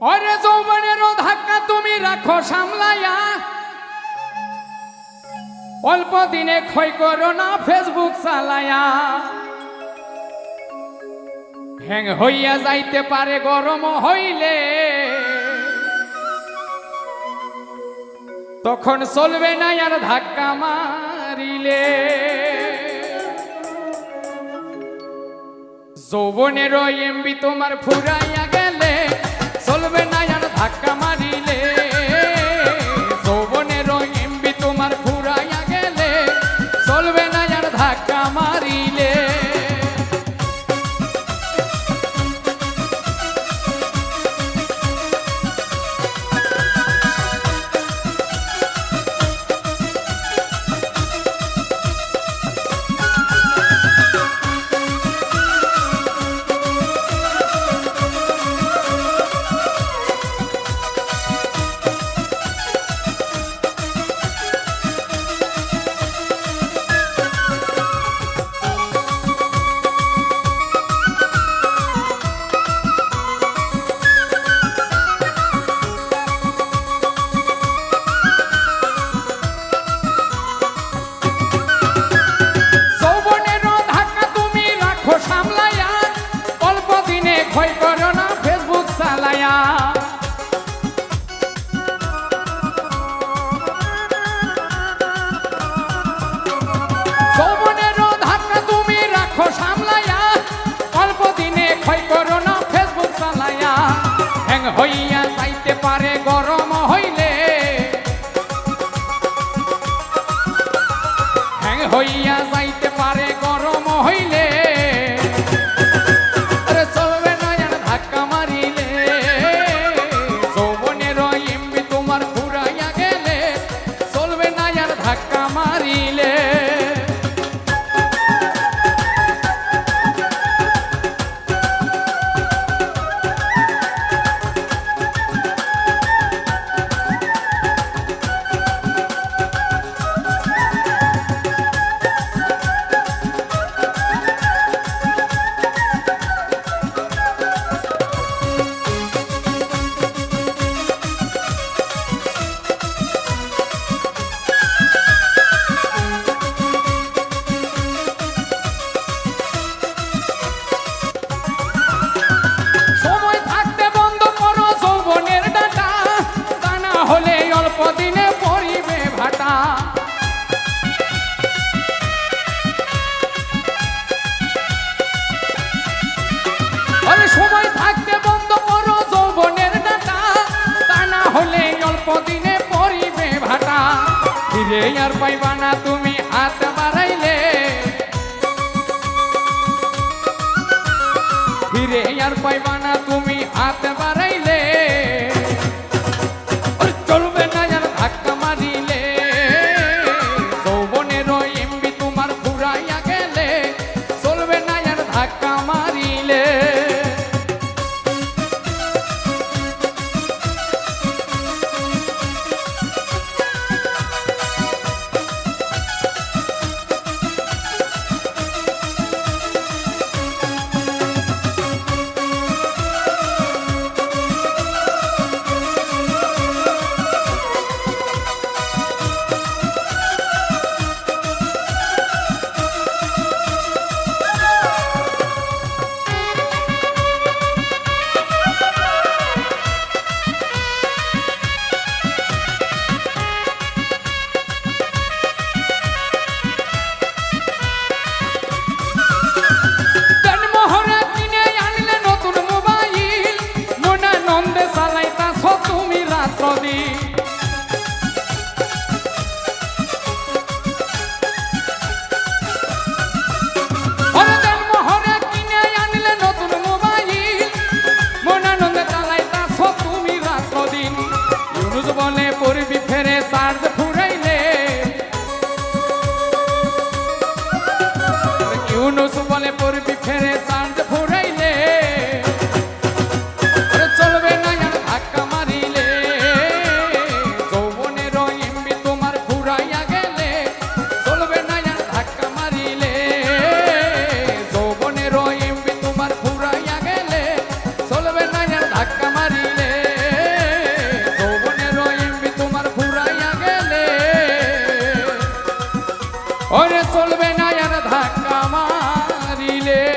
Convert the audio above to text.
ওরে যৌবনেরও ধাক্কা তুমি রাখো সামলাইয়া, অল্প দিনে ক্ষয় করো না ফেসবুক চালাইয়া। হ্যাং হইয়া যাইতে পারে গরম হইলে, তখন চলবে না আর ধাক্কা মারিলে। যৌবনেরও এমবি তোমার ফুরাইয়া গেলে, চলবে না আর ধাক্কা মারিলে। যৌবনেরও এমবি তোমার ফুরাইয়া গেলে, চলবে না আর ধাক্কা মারিলে। ভয় করো না ফেসবুক চালায়া। যৌবনেরও ধাক্কা তুমি রাখো সামলায়া, অল্প দিনে ক্ষয় করো না ফেসবুক চালায়া। হ্যাং হইয়া যাইতে পারে গরম হইলে, হ্যাং হইয়া যাইতে পারে গরম হইলে। ধাক্কা মারিলে সময় থাকতে বন্ধ করো যৌবনের ডাটা, তা না হলে অল্প দিনে পরিবে ভাটা। ফিরে আর পাইবা না তুমি হাত বাড়াইলে, ফিরে আর পাইবা না তুমি হাত বাড়াইলে। চলবে না আর ধাক্কা মারিলে। যৌবনেরও এমবি তোমার ফুরাইয়া গেলে, চলবে না আর ধাক্কা মারিলে। দিলে